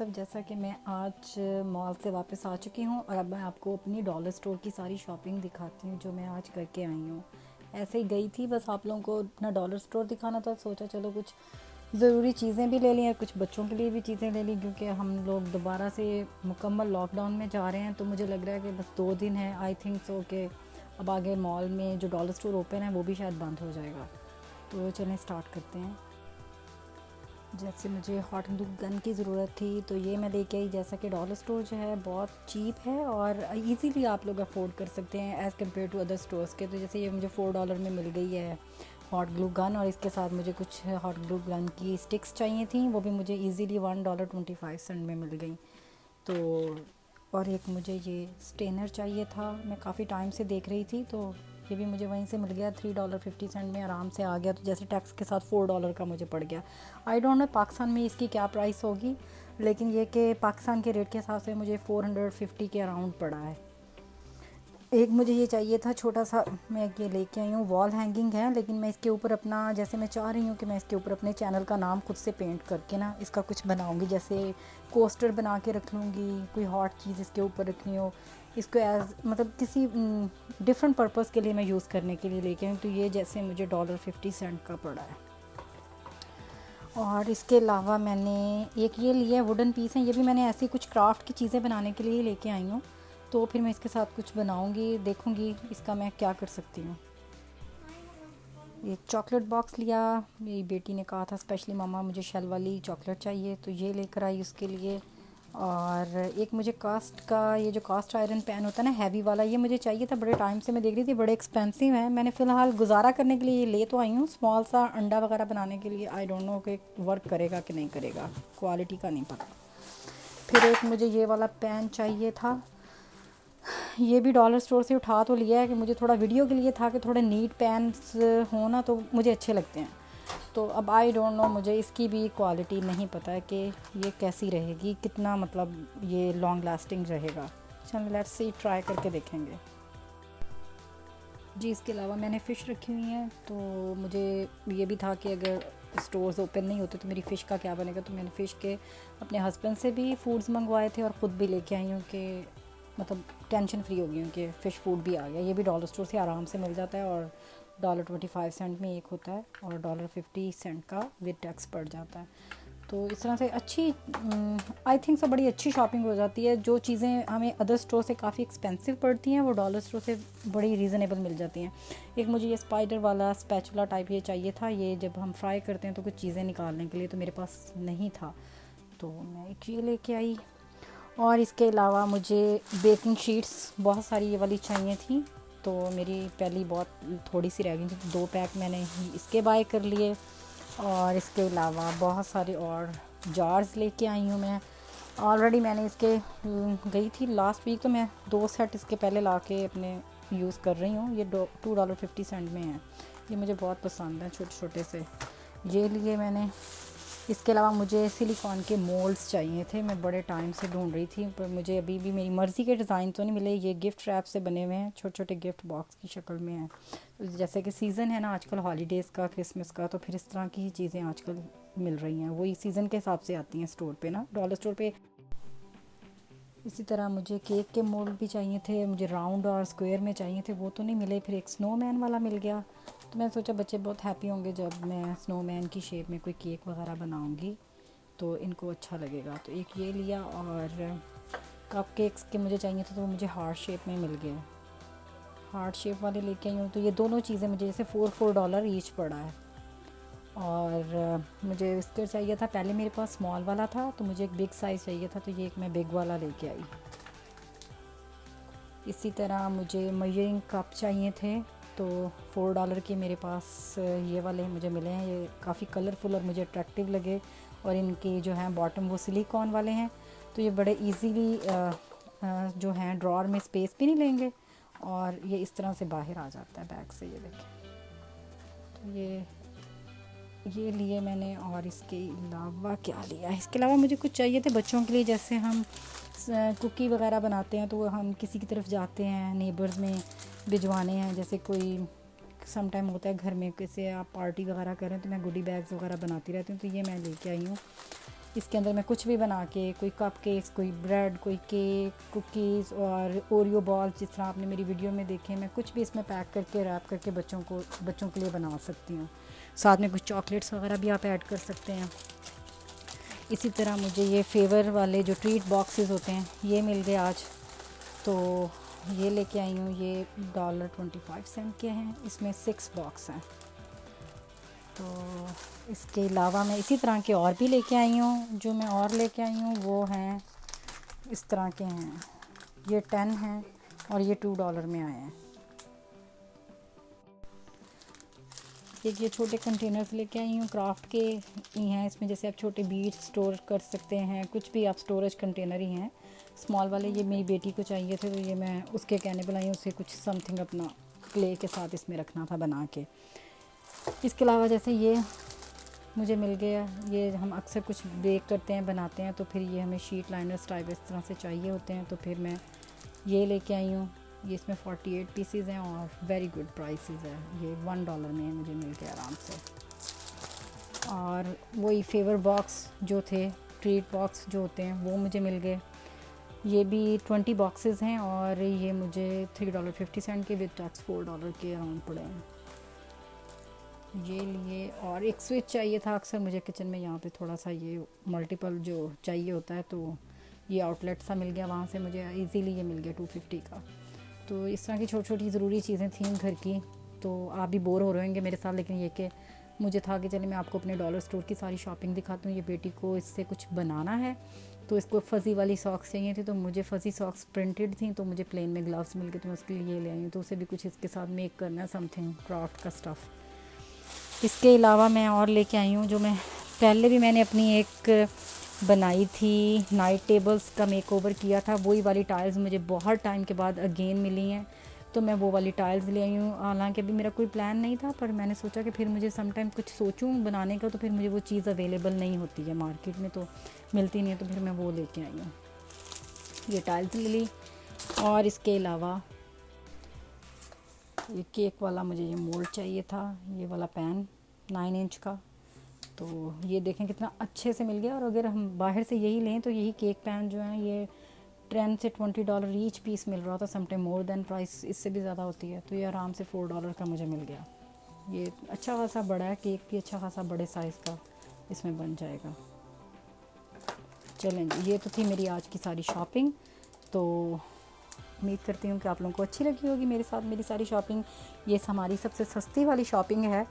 सब। जैसा कि मैं आज मॉल से वापस आ चुकी हूँ और अब मैं आपको अपनी डॉलर स्टोर की सारी शॉपिंग दिखाती हूँ जो मैं आज करके आई हूँ। ऐसे ही गई थी, बस आप लोगों को अपना डॉलर स्टोर दिखाना था। सोचा चलो कुछ ज़रूरी चीज़ें भी ले ली और कुछ बच्चों के लिए भी चीज़ें ले ली, क्योंकि हम लोग दोबारा से मुकम्मल लॉकडाउन में जा रहे हैं। तो मुझे लग रहा है कि बस 2 दिन है, आई थिंक सो कि अब आगे मॉल में जो डॉलर स्टोर ओपन है वो भी शायद बंद हो जाएगा। तो चलें स्टार्ट करते हैं। जैसे मुझे हॉट ग्लू गन की ज़रूरत थी तो ये मैं लेके आई। जैसा कि डॉलर स्टोर जो है बहुत चीप है और इजीली आप लोग अफोर्ड कर सकते हैं as compare to other stores के। तो जैसे ये मुझे $4 में मिल गई है हॉट ग्लू गन, और इसके साथ मुझे कुछ हॉट ग्लू गन की स्टिक्स चाहिए थी, वो भी मुझे इजीली $1.25 में मिल गई। तो और एक मुझे ये स्टेनर चाहिए था, मैं काफ़ी टाइम से देख रही थी, तो ये भी मुझे वहीं से मिल गया। $3.50 में आराम से आ गया। तो जैसे टैक्स के साथ $4 का मुझे पड़ गया। आई डोंट नो पाकिस्तान में इसकी क्या प्राइस होगी, लेकिन ये कि पाकिस्तान के रेट के हिसाब से मुझे 450 के अराउंड पड़ा है। एक मुझे ये चाहिए था छोटा सा, मैं ये लेके आई हूँ, वॉल हैंगिंग है, लेकिन मैं इसके ऊपर अपना, जैसे मैं चाह रही हूँ कि मैं इसके ऊपर अपने चैनल का नाम खुद से पेंट करके ना इसका कुछ बनाऊँगी। जैसे कोस्टर बना के रख लूँगी, कोई हॉट चीज़ इसके ऊपर रखनी हो, इसको एज मतलब किसी डिफरेंट पर्पस के लिए मैं यूज़ करने के लिए लेके आई हूँ। तो ये जैसे मुझे $1.50 का पड़ा है। और इसके अलावा मैंने एक ये लिया है, वुडन पीस हैं, ये भी मैंने ऐसी कुछ क्राफ्ट की चीज़ें बनाने के लिए लेके आई हूँ। तो फिर मैं इसके साथ कुछ बनाऊँगी, देखूँगी इसका मैं क्या कर सकती हूँ। एक चॉकलेट बॉक्स लिया, मेरी बेटी ने कहा था स्पेशली मामा मुझे शेल वाली चॉकलेट चाहिए, तो ये लेकर आई उसके लिए। और एक मुझे कास्ट का, ये जो कास्ट आयरन पैन होता है ना हैवी वाला, ये मुझे चाहिए था बड़े टाइम से, मैं देख रही थी बड़े एक्सपेंसिव हैं। मैंने फ़िलहाल गुजारा करने के लिए ये ले तो आई हूँ, स्मॉल सा अंडा वगैरह बनाने के लिए। आई डोंट नो कि वर्क करेगा कि नहीं करेगा, क्वालिटी का नहीं पता। फिर एक मुझे ये वाला पैन चाहिए था, ये भी डॉलर स्टोर से उठा तो लिया है, कि मुझे थोड़ा वीडियो के लिए था कि थोड़े नीट पैन्स हो ना तो मुझे अच्छे लगते हैं। तो अब आई डोंट नो, मुझे इसकी भी क्वालिटी नहीं पता है कि ये कैसी रहेगी, कितना मतलब ये लॉन्ग लास्टिंग रहेगा। चलो लेट्स सी, ट्राई करके देखेंगे जी। इसके अलावा मैंने फ़िश रखी हुई हैं, तो मुझे ये भी था कि अगर स्टोर्स ओपन नहीं होते तो मेरी फ़िश का क्या बनेगा। तो मैंने फ़िश के अपने हस्बैंड से भी फूड्स मंगवाए थे और ख़ुद भी लेके आई हूँ कि मतलब टेंशन फ्री हो गई हूँ कि फ़िश फूड भी आ गया। ये भी डॉलर स्टोर से आराम से मिल जाता है और $1.25 में एक होता है और $1.50 का विद टैक्स पड़ जाता है। तो इस तरह से अच्छी आई थिंक सो बड़ी अच्छी शॉपिंग हो जाती है। जो चीज़ें हमें अदर स्टोर से काफ़ी एक्सपेंसिव पड़ती हैं वो डॉलर स्टोर से बड़ी रीज़नेबल मिल जाती हैं। एक मुझे ये स्पाइडर वाला स्पैचुला टाइप ये चाहिए था, ये जब हम फ्राई करते हैं तो कुछ चीज़ें निकालने के लिए, तो मेरे पास नहीं था, तो मैं एक ये लेके आई। और इसके अलावा मुझे बेकिंग शीट्स बहुत सारी ये वाली चाहिए थी, तो मेरी पहली बहुत थोड़ी सी रह गई थी, तो 2 पैक मैंने इसके बाय कर लिए। और इसके अलावा बहुत सारे और जार्स लेके आई हूँ मैं। ऑलरेडी मैंने इसके गई थी लास्ट वीक, तो मैं 2 सेट इसके पहले ला के अपने यूज़ कर रही हूँ। ये $2.50 में है, ये मुझे बहुत पसंद है, छोटे छोटे से ये लिए मैंने। इसके अलावा मुझे सिलिकॉन के मोल्ड्स चाहिए थे, मैं बड़े टाइम से ढूंढ रही थी, पर मुझे अभी भी मेरी मर्ज़ी के डिज़ाइन तो नहीं मिले। ये गिफ्ट रैप से बने हुए हैं, छोटे छोटे गिफ्ट बॉक्स की शक्ल में हैं। तो जैसे कि सीज़न है ना आजकल हॉलीडेज़ का, क्रिसमस का, तो फिर इस तरह की चीज़ें आजकल मिल रही हैं, वही सीज़न के हिसाब से आती हैं स्टोर पे ना, डॉलर स्टोर पे। इसी तरह मुझे केक के मोल्ड भी चाहिए थे, मुझे राउंड और स्क्वायर में चाहिए थे, वो तो नहीं मिले। फिर एक स्नोमैन वाला मिल गया, तो मैं सोचा बच्चे बहुत हैप्पी होंगे जब मैं स्नोमैन की शेप में कोई केक वगैरह बनाऊंगी, तो इनको अच्छा लगेगा। तो एक ये लिया। और कप केक्स के मुझे चाहिए थे, तो वो मुझे हार्ट शेप में मिल गए, हार्ट शेप वाले लेके आई हूँ। तो ये दोनों चीज़ें मुझे जैसे $4 ईच पड़ा है। और मुझे इसके चाहिए था, पहले मेरे पास स्मॉल वाला था, तो मुझे एक बिग साइज़ चाहिए था, तो ये एक मैं बिग वाला लेके आई। इसी तरह मुझे मयरिंग कप चाहिए थे, तो $4 के मेरे पास ये वाले मुझे मिले हैं। ये काफ़ी कलरफुल और मुझे अट्रैक्टिव लगे, और इनके जो हैं बॉटम वो सिलिकॉन वाले हैं, तो ये बड़े इजीली जो हैं ड्रॉर में स्पेस भी नहीं लेंगे, और ये इस तरह से बाहर आ जाता है बैग से। ये देखें, तो ये लिए मैंने। और इसके अलावा क्या लिया, इसके अलावा मुझे कुछ चाहिए थे बच्चों के लिए, जैसे हम कुकी वगैरह बनाते हैं, तो हम किसी की तरफ जाते हैं नेबर्स में भिजवाने हैं, जैसे कोई सम टाइम होता है घर में, कैसे आप पार्टी वगैरह करें, तो मैं गुडी बैग्स वगैरह बनाती रहती हूँ, तो ये मैं लेके आई हूँ। इसके अंदर मैं कुछ भी बना के, कोई कप केक्स, कोई ब्रेड, कोई केक, कुकीज़ और ओरियो बॉल, जिस तरह आपने मेरी वीडियो में देखे, मैं कुछ भी इसमें पैक करके रैप करके बच्चों के लिए बना सकती हूँ। साथ में कुछ चॉकलेट्स वगैरह भी आप ऐड कर सकते हैं। इसी तरह मुझे ये फेवर वाले जो ट्रीट बॉक्सेस होते हैं ये मिल गए आज, तो ये लेके आई हूँ। ये $25 के हैं, इसमें 6 बॉक्स हैं। तो इसके अलावा मैं इसी तरह के और भी लेके आई हूँ। जो मैं और लेके आई हूँ वो हैं इस तरह के हैं, ये 10 हैं और ये $2 में आए हैं। एक ये छोटे कंटेनर्स लेके आई हूँ, क्राफ्ट के ही हैं। इसमें जैसे आप छोटे बीड्स स्टोर कर सकते हैं, कुछ भी आप स्टोरेज कंटेनर ही हैं स्मॉल वाले। ये मेरी बेटी को चाहिए थे तो ये मैं उसके कहने पर लाई हूँ, उसे कुछ समथिंग अपना क्ले के साथ इसमें रखना था बना के। इसके अलावा जैसे ये मुझे मिल गया, ये हम अक्सर कुछ बेक करते हैं, बनाते हैं, तो फिर ये हमें शीट लाइनर्स टाइप इस तरह से चाहिए होते हैं, तो फिर मैं ये लेके आई हूँ। ये इसमें 48 पीसीज हैं और वेरी गुड प्राइसेस है। ये $1 में मुझे मिल गया आराम से। और वही फेवर बॉक्स जो थे, ट्रीट बॉक्स जो होते हैं, वो मुझे मिल गए। ये भी 20 बॉक्सेस हैं और ये मुझे $3.50 के विद टैक्स $4 के अराउंड पड़े हैं। ये लिए और एक स्विच चाहिए था अक्सर मुझे किचन में, यहाँ पे थोड़ा सा ये मल्टीपल जो चाहिए होता है, तो ये आउटलेट सा मिल गया, वहाँ से मुझे इजीली ये मिल गया 250 का। तो इस तरह की छोटी छोटी ज़रूरी चीज़ें थीं घर की। तो आप भी बोर हो रहे होंगे मेरे साथ, लेकिन ये कि मुझे था कि चलिए मैं आपको अपने डॉलर स्टोर की सारी शॉपिंग दिखाती हूँ। ये बेटी को इससे कुछ बनाना है, तो इसको फ़ज़ी वाली सॉक्स चाहिए थी, तो मुझे फ़ज़ी सॉक्स प्रिंटेड थी, तो मुझे प्लेन में ग्लव्स मिल गए, तो मैं उसके लिए ये ले आई हूँ। तो उसे भी कुछ इसके साथ मेक करना है, समथिंग क्राफ्ट का स्टफ़। इसके अलावा मैं और लेके आई हूँ, जो मैं पहले भी मैंने अपनी एक बनाई थी, नाइट टेबल्स का मेकओवर किया था, वही वाली टाइल्स मुझे बहुत टाइम के बाद अगेन मिली हैं, तो मैं वो वाली टाइल्स ले आई हूँ। हालांकि अभी मेरा कोई प्लान नहीं था, पर मैंने सोचा कि फिर मुझे सम टाइम कुछ सोचूं बनाने का, तो फिर मुझे वो चीज़ अवेलेबल नहीं होती है मार्केट में, तो मिलती नहीं है, तो फिर मैं वो लेके आई हूँ। ये टाइल्स ले ली। और इसके अलावा ये केक वाला मुझे ये मोल्ड चाहिए था, ये वाला पैन 9 इंच का, तो ये देखें कितना अच्छे से मिल गया। और अगर हम बाहर से यही लें तो यही केक पैन जो है ये $10 से $20 ईच पीस मिल रहा था, समटाइम मोर देन प्राइस इससे भी ज़्यादा होती है, तो ये आराम से $4 का मुझे मिल गया। ये अच्छा खासा बड़ा है, केक भी अच्छा खासा बड़े साइज़ का इसमें बन जाएगा। चलें जी, ये तो थी मेरी आज की सारी शॉपिंग। तो उम्मीद करती हूँ कि आप लोगों को अच्छी लगी होगी मेरे साथ मेरी सारी शॉपिंग। ये हमारी सबसे सस्ती वाली शॉपिंग है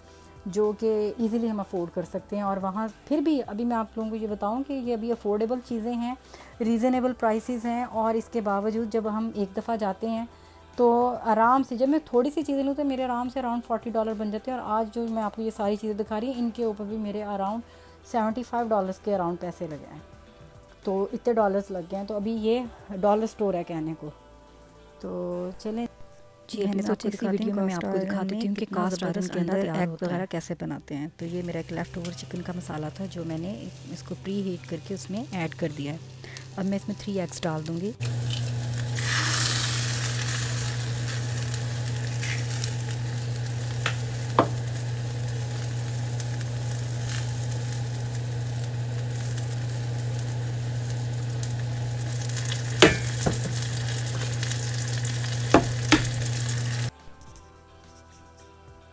जो कि इजीली हम अफोर्ड कर सकते हैं। और वहाँ फिर भी अभी मैं आप लोगों को ये बताऊँ कि ये अभी अफोर्डेबल चीज़ें हैं, रीज़नेबल प्राइसेस हैं, और इसके बावजूद जब हम एक दफ़ा जाते हैं तो आराम से, जब मैं थोड़ी सी चीज़ें लूँ तो मेरे आराम से अराउंड $40 बन जाते हैं। और आज जो मैं आपको ये सारी चीज़ें दिखा रही हूँ, इनके ऊपर भी मेरे अराउंड $75 के अराउंड पैसे लगे हैं, तो इतने डॉलर्स लग गए हैं। तो अभी ये डॉलर स्टोर है कहने को। तो चलें जी, मैंने सोचा इसी वीडियो में मैं आपको दिखा देती हूँ कि कास्ट आयरन के अंदर एग वगैरह कैसे बनाते हैं। तो ये मेरा एक लेफ़्ट ओवर चिकन का मसाला था जो मैंने इसको प्री हीट करके उसमें ऐड कर दिया है। अब मैं इसमें 3 एग्स डाल दूँगी।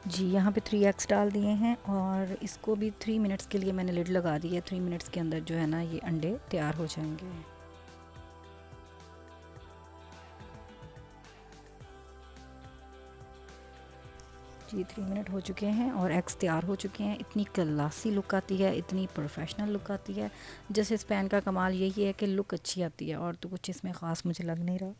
जी, यहाँ पे 3 एग्स डाल दिए हैं और इसको भी 3 मिनट्स के लिए मैंने लिड लगा दी है। 3 मिनट्स के अंदर जो है ना ये अंडे तैयार हो जाएंगे। जी 3 मिनट हो चुके हैं और एग्स तैयार हो चुके हैं। इतनी क्लासी लुक आती है, इतनी प्रोफेशनल लुक आती है। जैसे इस पैन का कमाल यही है कि लुक अच्छी आती है, और तो कुछ इसमें ख़ास मुझे लग नहीं रहा।